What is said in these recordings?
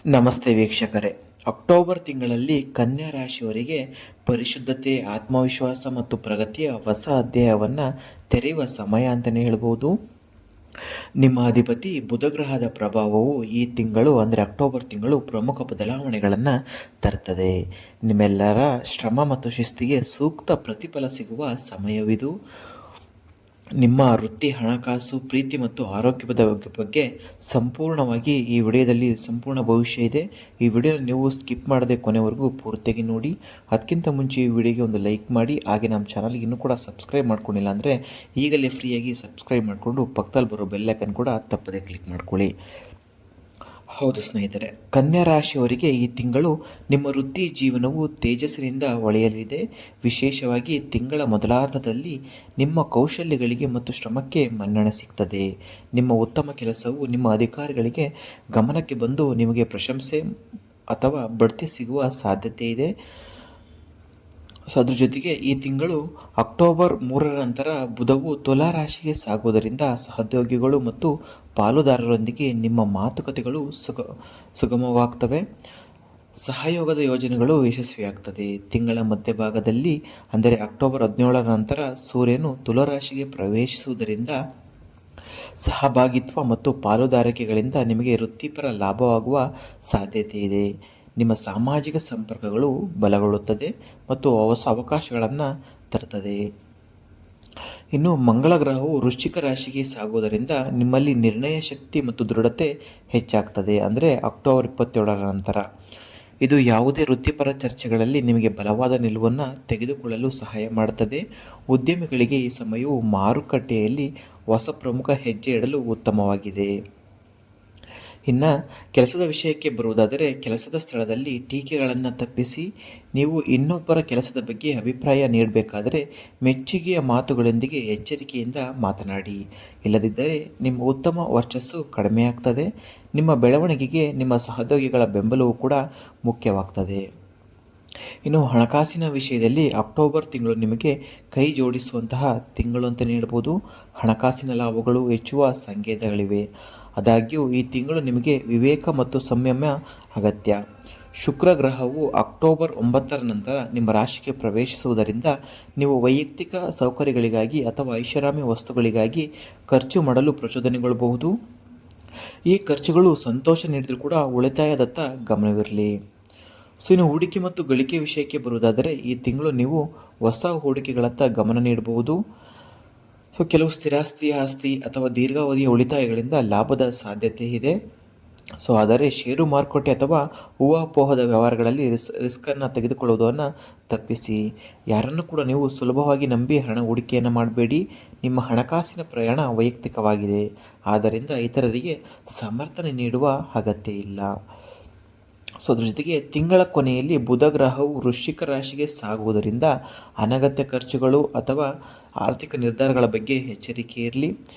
ನಮಸ್ತೆ ವೀಕ್ಷಕರೇ. ಅಕ್ಟೋಬರ್ ತಿಂಗಳಲ್ಲಿ ಕನ್ಯಾ ರಾಶಿಯವರಿಗೆ ಪರಿಶುದ್ಧತೆ, ಆತ್ಮವಿಶ್ವಾಸ ಮತ್ತು ಪ್ರಗತಿಯ ಹೊಸ ಅಧ್ಯಾಯವನ್ನು ತೆರೆಯುವ ಸಮಯ ಅಂತಲೇ ಹೇಳ್ಬೋದು. ನಿಮ್ಮ ಅಧಿಪತಿ ಬುಧಗ್ರಹದ ಪ್ರಭಾವವು ಈ ತಿಂಗಳು ಅಂದರೆ ಅಕ್ಟೋಬರ್ ತಿಂಗಳು ಪ್ರಮುಖ ಬದಲಾವಣೆಗಳನ್ನು ತರುತ್ತದೆ. ನಿಮ್ಮೆಲ್ಲರ ಶ್ರಮ ಮತ್ತು ಶಿಸ್ತಿಗೆ ಸೂಕ್ತ ಪ್ರತಿಫಲ ಸಿಗುವ ಸಮಯವಿದು. ನಿಮ್ಮ ವೃತ್ತಿ, ಹಣಕಾಸು, ಪ್ರೀತಿ ಮತ್ತು ಆರೋಗ್ಯದ ಬಗ್ಗೆ ಸಂಪೂರ್ಣವಾಗಿ ಈ ವಿಡಿಯೋದಲ್ಲಿ ಸಂಪೂರ್ಣ ಭವಿಷ್ಯ ಇದೆ. ಈ ವಿಡಿಯೋ ನೀವು ಸ್ಕಿಪ್ ಮಾಡದೆ ಕೊನೆವರೆಗೂ ಪೂರ್ತಿಯಾಗಿ ನೋಡಿ. ಅದಕ್ಕಿಂತ ಮುಂಚೆ ಈ ವಿಡಿಯೋಗೆ ಒಂದು ಲೈಕ್ ಮಾಡಿ, ಹಾಗೆ ನಮ್ಮ ಚಾನಲ್ಗೆ ಇನ್ನೂ ಕೂಡ ಸಬ್ಸ್ಕ್ರೈಬ್ ಮಾಡ್ಕೊಂಡಿಲ್ಲ ಅಂದರೆ ಈಗಲೇ ಫ್ರೀಯಾಗಿ ಸಬ್ಸ್ಕ್ರೈಬ್ ಮಾಡಿಕೊಂಡು ಪಕ್ಕದಲ್ಲಿ ಬರೋ ಬೆಲ್ಲೈಕನ್ ಕೂಡ ತಪ್ಪದೆ ಕ್ಲಿಕ್ ಮಾಡ್ಕೊಳ್ಳಿ. ಹೌದು ಸ್ನೇಹಿತರೆ, ಕನ್ಯಾ ರಾಶಿಯವರಿಗೆ ಈ ತಿಂಗಳು ನಿಮ್ಮ ವೃತ್ತಿ ಜೀವನವು ತೇಜಸ್ಸಿನಿಂದ ಹೊಳೆಯಲಿದೆ. ವಿಶೇಷವಾಗಿ ತಿಂಗಳ ಮೊದಲಾರ್ಧದಲ್ಲಿ ನಿಮ್ಮ ಕೌಶಲ್ಯಗಳಿಗೆ ಮತ್ತು ಶ್ರಮಕ್ಕೆ ಮನ್ನಣೆ ಸಿಗ್ತದೆ. ನಿಮ್ಮ ಉತ್ತಮ ಕೆಲಸವು ನಿಮ್ಮ ಅಧಿಕಾರಿಗಳಿಗೆ ಗಮನಕ್ಕೆ ಬಂದು ನಿಮಗೆ ಪ್ರಶಂಸೆ ಅಥವಾ ಬಡ್ತಿ ಸಿಗುವ ಸಾಧ್ಯತೆ ಇದೆ. ಸೊ ಅದ್ರ ಜೊತೆಗೆ ಈ ತಿಂಗಳು ಅಕ್ಟೋಬರ್ 3ರ ನಂತರ ಬುಧವು ತುಲಾ ರಾಶಿಗೆ ಸಾಗುವುದರಿಂದ ಸಹೋದ್ಯೋಗಿಗಳು ಮತ್ತು ಪಾಲುದಾರರೊಂದಿಗೆ ನಿಮ್ಮ ಮಾತುಕತೆಗಳು ಸುಗಮವಾಗ್ತವೆ. ಸಹಯೋಗದ ಯೋಜನೆಗಳು ಯಶಸ್ವಿಯಾಗ್ತದೆ. ತಿಂಗಳ ಮಧ್ಯಭಾಗದಲ್ಲಿ ಅಂದರೆ ಅಕ್ಟೋಬರ್ 17ರ ನಂತರ ಸೂರ್ಯನು ತುಲಾರಾಶಿಗೆ ಪ್ರವೇಶಿಸುವುದರಿಂದ ಸಹಭಾಗಿತ್ವ ಮತ್ತು ಪಾಲುದಾರಿಕೆಗಳಿಂದ ನಿಮಗೆ ವೃತ್ತಿಪರ ಲಾಭವಾಗುವ ಸಾಧ್ಯತೆ ಇದೆ. ನಿಮ್ಮ ಸಾಮಾಜಿಕ ಸಂಪರ್ಕಗಳು ಬಲಗೊಳ್ಳುತ್ತದೆ ಮತ್ತು ಹೊಸ ಅವಕಾಶಗಳನ್ನು ತರುತ್ತದೆ. ಇನ್ನು ಮಂಗಳ ಗ್ರಹವು ವೃಶ್ಚಿಕ ರಾಶಿಗೆ ಸಾಗುವುದರಿಂದ ನಿಮ್ಮಲ್ಲಿ ನಿರ್ಣಯ ಶಕ್ತಿ ಮತ್ತು ದೃಢತೆ ಹೆಚ್ಚಾಗ್ತದೆ. ಅಂದರೆ ಅಕ್ಟೋಬರ್ 27ರ ನಂತರ ಇದು ಯಾವುದೇ ವೃತ್ತಿಪರ ಚರ್ಚೆಗಳಲ್ಲಿ ನಿಮಗೆ ಬಲವಾದ ನಿಲುವನ್ನು ತೆಗೆದುಕೊಳ್ಳಲು ಸಹಾಯ ಮಾಡುತ್ತದೆ. ಉದ್ಯಮಿಗಳಿಗೆ ಈ ಸಮಯವು ಮಾರುಕಟ್ಟೆಯಲ್ಲಿ ಹೊಸ ಪ್ರಮುಖ ಹೆಜ್ಜೆ ಇಡಲು ಉತ್ತಮವಾಗಿದೆ. ಇನ್ನು ಕೆಲಸದ ವಿಷಯಕ್ಕೆ ಬರುವುದಾದರೆ, ಕೆಲಸದ ಸ್ಥಳದಲ್ಲಿ ಟೀಕೆಗಳನ್ನು ತಪ್ಪಿಸಿ ನೀವು ಇನ್ನೊಬ್ಬರ ಕೆಲಸದ ಬಗ್ಗೆ ಅಭಿಪ್ರಾಯ ನೀಡಬೇಕಾದರೆ ಮೆಚ್ಚುಗೆಯ ಮಾತುಗಳೊಂದಿಗೆ ಎಚ್ಚರಿಕೆಯಿಂದ ಮಾತನಾಡಿ. ಇಲ್ಲದಿದ್ದರೆ ನಿಮ್ಮ ಉತ್ತಮ ವರ್ಚಸ್ಸು ಕಡಿಮೆಯಾಗ್ತದೆ. ನಿಮ್ಮ ಬೆಳವಣಿಗೆಗೆ ನಿಮ್ಮ ಸಹೋದ್ಯೋಗಿಗಳ ಬೆಂಬಲವೂ ಕೂಡ ಮುಖ್ಯವಾಗ್ತದೆ. ಇನ್ನು ಹಣಕಾಸಿನ ವಿಷಯದಲ್ಲಿ ಅಕ್ಟೋಬರ್ ತಿಂಗಳು ನಿಮಗೆ ಕೈ ಜೋಡಿಸುವಂತಹ ತಿಂಗಳು ಅಂತಲೇ ಹೇಳ್ಬೋದು. ಹಣಕಾಸಿನ ಲಾಭಗಳು ಹೆಚ್ಚುವ ಸಂಕೇತಗಳಿವೆ. ಆದಾಗ್ಯೂ ಈ ತಿಂಗಳು ನಿಮಗೆ ವಿವೇಕ ಮತ್ತು ಸಂಯಮ ಅಗತ್ಯ. ಶುಕ್ರ ಗ್ರಹವು ಅಕ್ಟೋಬರ್ 9ರ ನಂತರ ನಿಮ್ಮ ರಾಶಿಗೆ ಪ್ರವೇಶಿಸುವುದರಿಂದ ನೀವು ವೈಯಕ್ತಿಕ ಸೌಕರ್ಯಗಳಿಗಾಗಿ ಅಥವಾ ಐಷಾರಾಮಿ ವಸ್ತುಗಳಿಗಾಗಿ ಖರ್ಚು ಮಾಡಲು ಪ್ರಚೋದನೆಗೊಳ್ಳಬಹುದು. ಈ ಖರ್ಚುಗಳು ಸಂತೋಷ ನೀಡಿದರೂ ಕೂಡ ಉಳಿತಾಯದತ್ತ ಗಮನವಿರಲಿ. ಸೊ ಇನ್ನು ಹೂಡಿಕೆ ಮತ್ತು ಗಳಿಕೆ ವಿಷಯಕ್ಕೆ ಬರುವುದಾದರೆ ಈ ತಿಂಗಳು ನೀವು ಹೊಸ ಹೂಡಿಕೆಗಳತ್ತ ಗಮನ ನೀಡಬಹುದು. ಸೊ ಕೆಲವು ಸ್ಥಿರಾಸ್ತಿ, ಆಸ್ತಿ ಅಥವಾ ದೀರ್ಘಾವಧಿಯ ಉಳಿತಾಯಗಳಿಂದ ಲಾಭದ ಸಾಧ್ಯತೆ ಇದೆ. ಸೊ ಆದರೆ ಷೇರು ಮಾರುಕಟ್ಟೆ ಅಥವಾ ಊಹಾಪೋಹದ ವ್ಯವಹಾರಗಳಲ್ಲಿ ರಿಸ್ಕನ್ನು ತೆಗೆದುಕೊಳ್ಳುವುದನ್ನು ತಪ್ಪಿಸಿ. ಯಾರನ್ನು ಕೂಡ ನೀವು ಸುಲಭವಾಗಿ ನಂಬಿ ಹಣ ಹೂಡಿಕೆಯನ್ನು ಮಾಡಬೇಡಿ. ನಿಮ್ಮ ಹಣಕಾಸಿನ ಪ್ರಯಾಣ ವೈಯಕ್ತಿಕವಾಗಿದೆ, ಆದ್ದರಿಂದ ಇತರರಿಗೆ ಸಮರ್ಥನೆ ನೀಡುವ ಅಗತ್ಯ ಇಲ್ಲ. ಸೊ ಅದ್ರ ಜೊತೆಗೆ ತಿಂಗಳ ಕೊನೆಯಲ್ಲಿ ಬುಧ ಗ್ರಹವು ವೃಶ್ಚಿಕ ರಾಶಿಗೆ ಸಾಗುವುದರಿಂದ ಅನಗತ್ಯ ಖರ್ಚುಗಳು ಅಥವಾ ಆರ್ಥಿಕ ನಿರ್ಧಾರಗಳ ಬಗ್ಗೆ ಎಚ್ಚರಿಕೆ ಇರಲಿ.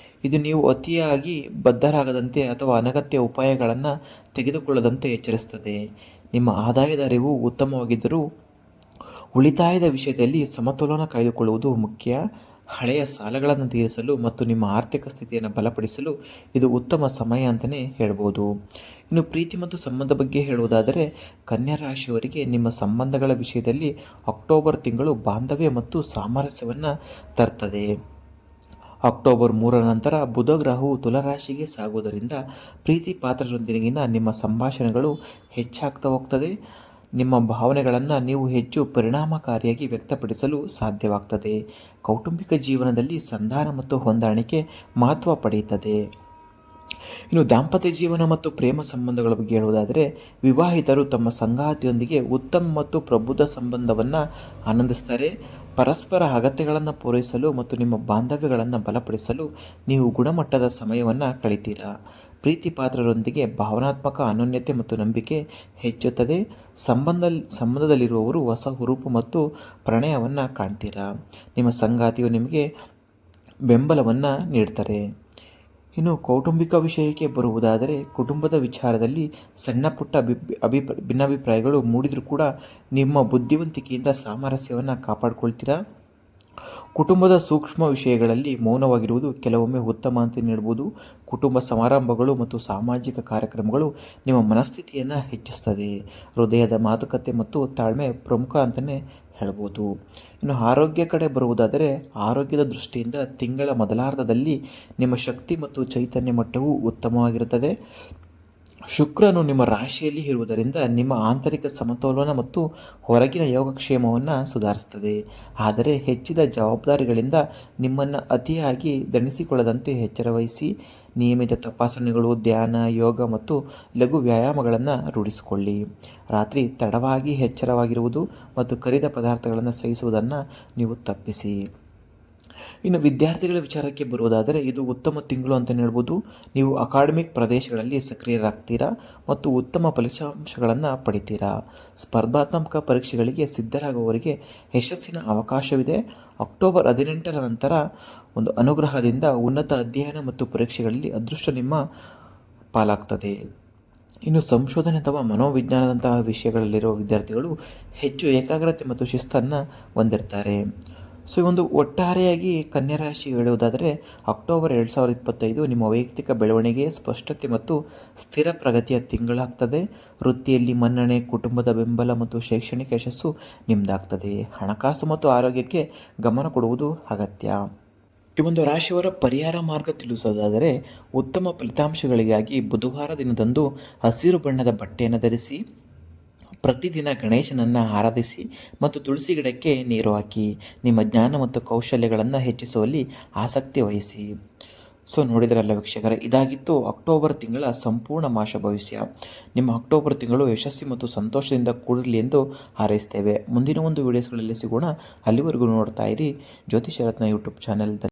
ಇದು ನೀವು ಅತಿಯಾಗಿ ಬದ್ಧರಾಗದಂತೆ ಅಥವಾ ಅನಗತ್ಯ ಉಪಾಯಗಳನ್ನು ತೆಗೆದುಕೊಳ್ಳದಂತೆ ಎಚ್ಚರಿಸುತ್ತದೆ. ನಿಮ್ಮ ಆದಾಯದ ಅರಿವು ಉತ್ತಮವಾಗಿದ್ದರೂ ಉಳಿತಾಯದ ವಿಷಯದಲ್ಲಿ ಸಮತೋಲನ ಕಾಯ್ದುಕೊಳ್ಳುವುದು ಮುಖ್ಯ. ಹಳೆಯ ಸಾಲಗಳನ್ನು ತೀರಿಸಲು ಮತ್ತು ನಿಮ್ಮ ಆರ್ಥಿಕ ಸ್ಥಿತಿಯನ್ನು ಬಲಪಡಿಸಲು ಇದು ಉತ್ತಮ ಸಮಯ ಅಂತಲೇ ಹೇಳ್ಬೋದು. ಇನ್ನು ಪ್ರೀತಿ ಮತ್ತು ಸಂಬಂಧ ಬಗ್ಗೆ ಹೇಳುವುದಾದರೆ, ಕನ್ಯಾ ರಾಶಿಯವರಿಗೆ ನಿಮ್ಮ ಸಂಬಂಧಗಳ ವಿಷಯದಲ್ಲಿ ಅಕ್ಟೋಬರ್ ತಿಂಗಳು ಬಾಂಧವ್ಯ ಮತ್ತು ಸಾಮರಸ್ಯವನ್ನು ತರ್ತದೆ. ಅಕ್ಟೋಬರ್ 3ರ ನಂತರ ಬುಧ ಗ್ರಹವು ತುಲಾರಾಶಿಗೆ ಸಾಗುವುದರಿಂದ ಪ್ರೀತಿ ಪಾತ್ರರೊಂದಿಗಿನ ನಿಮ್ಮ ಸಂಭಾಷಣೆಗಳು ಹೆಚ್ಚಾಗ್ತಾ ಹೋಗ್ತದೆ. ನಿಮ್ಮ ಭಾವನೆಗಳನ್ನು ನೀವು ಹೆಚ್ಚು ಪರಿಣಾಮಕಾರಿಯಾಗಿ ವ್ಯಕ್ತಪಡಿಸಲು ಸಾಧ್ಯವಾಗ್ತದೆ. ಕೌಟುಂಬಿಕ ಜೀವನದಲ್ಲಿ ಸಂಧಾನ ಮತ್ತು ಹೊಂದಾಣಿಕೆ ಮಹತ್ವ ಪಡೆಯುತ್ತದೆ. ಇನ್ನು ದಾಂಪತ್ಯ ಜೀವನ ಮತ್ತು ಪ್ರೇಮ ಸಂಬಂಧಗಳ ಬಗ್ಗೆ ಹೇಳುವುದಾದರೆ, ವಿವಾಹಿತರು ತಮ್ಮ ಸಂಗಾತಿಯೊಂದಿಗೆ ಉತ್ತಮ ಮತ್ತು ಪ್ರಬುದ್ಧ ಸಂಬಂಧವನ್ನು ಆನಂದಿಸ್ತಾರೆ. ಪರಸ್ಪರ ಅಗತ್ಯಗಳನ್ನು ಪೂರೈಸಲು ಮತ್ತು ನಿಮ್ಮ ಬಾಂಧವ್ಯಗಳನ್ನು ಬಲಪಡಿಸಲು ನೀವು ಗುಣಮಟ್ಟದ ಸಮಯವನ್ನು ಕಳಿತೀರಾ. ಪ್ರೀತಿ ಪಾತ್ರರೊಂದಿಗೆ ಭಾವನಾತ್ಮಕ ಅನನ್ಯತೆ ಮತ್ತು ನಂಬಿಕೆ ಹೆಚ್ಚುತ್ತದೆ. ಸಂಬಂಧದಲ್ಲಿರುವವರು ಹೊಸ ಹುರುಪು ಮತ್ತು ಪ್ರಣಯವನ್ನು ಕಾಣ್ತೀರಾ. ನಿಮ್ಮ ಸಂಗಾತಿಯು ನಿಮಗೆ ಬೆಂಬಲವನ್ನು ನೀಡ್ತಾರೆ. ಇನ್ನು ಕೌಟುಂಬಿಕ ವಿಷಯಕ್ಕೆ ಬರುವುದಾದರೆ, ಕುಟುಂಬದ ವಿಚಾರದಲ್ಲಿ ಸಣ್ಣ ಪುಟ್ಟ ಭಿನ್ನಾಭಿಪ್ರಾಯಗಳು ಮೂಡಿದರೂ ಕೂಡ ನಿಮ್ಮ ಬುದ್ಧಿವಂತಿಕೆಯಿಂದ ಸಾಮರಸ್ಯವನ್ನು ಕಾಪಾಡಿಕೊಳ್ತೀರಾ. ಕುಟುಂಬದ ಸೂಕ್ಷ್ಮ ವಿಷಯಗಳಲ್ಲಿ ಮೌನವಾಗಿರುವುದು ಕೆಲವೊಮ್ಮೆ ಉತ್ತಮ ಅಂತ ನೀಡ್ಬೋದು. ಕುಟುಂಬ ಸಮಾರಂಭಗಳು ಮತ್ತು ಸಾಮಾಜಿಕ ಕಾರ್ಯಕ್ರಮಗಳು ನಿಮ್ಮ ಮನಸ್ಥಿತಿಯನ್ನು ಹೆಚ್ಚಿಸ್ತದೆ. ಹೃದಯದ ಮಾತುಕತೆ ಮತ್ತು ತಾಳ್ಮೆ ಪ್ರಮುಖ ಅಂತಲೇ ಹೇಳ್ಬೋದು. ಇನ್ನು ಆರೋಗ್ಯ ಕಡೆ ಬರುವುದಾದರೆ, ಆರೋಗ್ಯದ ದೃಷ್ಟಿಯಿಂದ ತಿಂಗಳ ಮೊದಲಾರ್ಧದಲ್ಲಿ ನಿಮ್ಮ ಶಕ್ತಿ ಮತ್ತು ಚೈತನ್ಯ ಮಟ್ಟವು ಉತ್ತಮವಾಗಿರುತ್ತದೆ. ಶುಕ್ರನು ನಿಮ್ಮ ರಾಶಿಯಲ್ಲಿ ಇರುವುದರಿಂದ ನಿಮ್ಮ ಆಂತರಿಕ ಸಮತೋಲನ ಮತ್ತು ಹೊರಗಿನ ಯೋಗಕ್ಷೇಮವನ್ನು ಸುಧಾರಿಸುತ್ತದೆ. ಆದರೆ ಹೆಚ್ಚಿದ ಜವಾಬ್ದಾರಿಗಳಿಂದ ನಿಮ್ಮನ್ನು ಅತಿಯಾಗಿ ದಣಿಸಿಕೊಳ್ಳದಂತೆ ಎಚ್ಚರವಹಿಸಿ. ನಿಯಮಿತ ತಪಾಸಣೆಗಳು, ಧ್ಯಾನ, ಯೋಗ ಮತ್ತು ಲಘು ವ್ಯಾಯಾಮಗಳನ್ನು ರೂಢಿಸಿಕೊಳ್ಳಿ. ರಾತ್ರಿ ತಡವಾಗಿ ಎಚ್ಚರವಾಗಿರುವುದು ಮತ್ತು ಕರಿದ ಪದಾರ್ಥಗಳನ್ನು ಸೇವಿಸುವುದನ್ನು ನೀವು ತಪ್ಪಿಸಿ. ಇನ್ನು ವಿದ್ಯಾರ್ಥಿಗಳ ವಿಚಾರಕ್ಕೆ ಬರುವುದಾದರೆ, ಇದು ಉತ್ತಮ ತಿಂಗಳು ಅಂತಲೇ ಹೇಳ್ಬೋದು. ನೀವು ಅಕಾಡೆಮಿಕ್ ಪ್ರದೇಶಗಳಲ್ಲಿ ಸಕ್ರಿಯರಾಗ್ತೀರಾ ಮತ್ತು ಉತ್ತಮ ಫಲಿತಾಂಶಗಳನ್ನು ಪಡಿತೀರಾ. ಸ್ಪರ್ಧಾತ್ಮಕ ಪರೀಕ್ಷೆಗಳಿಗೆ ಸಿದ್ಧರಾಗುವವರಿಗೆ ಯಶಸ್ಸಿನ ಅವಕಾಶವಿದೆ. ಅಕ್ಟೋಬರ್ 18ರ ನಂತರ ಒಂದು ಅನುಗ್ರಹದಿಂದ ಉನ್ನತ ಅಧ್ಯಯನ ಮತ್ತು ಪರೀಕ್ಷೆಗಳಲ್ಲಿ ಅದೃಷ್ಟ ನಿಮ್ಮ ಪಾಲಾಗ್ತದೆ. ಇನ್ನು ಸಂಶೋಧನೆ ಅಥವಾ ಮನೋವಿಜ್ಞಾನದಂತಹ ವಿಷಯಗಳಲ್ಲಿರುವ ವಿದ್ಯಾರ್ಥಿಗಳು ಹೆಚ್ಚು ಏಕಾಗ್ರತೆ ಮತ್ತು ಶಿಸ್ತನ್ನು ಹೊಂದಿರ್ತಾರೆ. ಸೊ ಈ ಒಂದು ಒಟ್ಟಾರೆಯಾಗಿ ಕನ್ಯಾ ರಾಶಿ ಹೇಳುವುದಾದರೆ, ಅಕ್ಟೋಬರ್ 2025 ನಿಮ್ಮ ವೈಯಕ್ತಿಕ ಬೆಳವಣಿಗೆ, ಸ್ಪಷ್ಟತೆ ಮತ್ತು ಸ್ಥಿರ ಪ್ರಗತಿಯ ತಿಂಗಳಾಗ್ತದೆ. ವೃತ್ತಿಯಲ್ಲಿ ಮನ್ನಣೆ, ಕುಟುಂಬದ ಬೆಂಬಲ ಮತ್ತು ಶೈಕ್ಷಣಿಕ ಯಶಸ್ಸು ನಿಮ್ಮದಾಗ್ತದೆ. ಹಣಕಾಸು ಮತ್ತು ಆರೋಗ್ಯಕ್ಕೆ ಗಮನ ಕೊಡುವುದು ಅಗತ್ಯ. ಈ ಒಂದು ರಾಶಿಯವರ ಪರಿಹಾರ ಮಾರ್ಗ ತಿಳಿಸೋದಾದರೆ, ಉತ್ತಮ ಫಲಿತಾಂಶಗಳಿಗಾಗಿ ಬುಧವಾರ ದಿನದಂದು ಹಸಿರು ಬಣ್ಣದ ಬಟ್ಟೆಯನ್ನು ಧರಿಸಿ. ಪ್ರತಿದಿನ ಗಣೇಶನನ್ನು ಆರಾಧಿಸಿ ಮತ್ತು ತುಳಸಿ ಗಿಡಕ್ಕೆ ನೀರು ಹಾಕಿ. ನಿಮ್ಮ ಜ್ಞಾನ ಮತ್ತು ಕೌಶಲ್ಯಗಳನ್ನು ಹೆಚ್ಚಿಸುವಲ್ಲಿ ಆಸಕ್ತಿ ವಹಿಸಿ. ಸೊ ನೋಡಿದ್ರಲ್ಲ ವೀಕ್ಷಕರೇ, ಇದಾಗಿತ್ತು ಅಕ್ಟೋಬರ್ ತಿಂಗಳ ಸಂಪೂರ್ಣ ಮಾಸ ಭವಿಷ್ಯ. ನಿಮ್ಮ ಅಕ್ಟೋಬರ್ ತಿಂಗಳು ಯಶಸ್ವಿ ಮತ್ತು ಸಂತೋಷದಿಂದ ಕೂಡಿರಲಿ ಎಂದು ಹಾರೈಸ್ತೇವೆ. ಮುಂದಿನ ಒಂದು ವಿಡಿಯೋಸ್ಗಳಲ್ಲಿ ಸಿಗೋಣ. ಅಲ್ಲಿವರೆಗೂ ನೋಡ್ತಾ ಇರಿ ಜ್ಯೋತಿಷ ರತ್ನ ಯೂಟ್ಯೂಬ್ ಚಾನೆಲ್.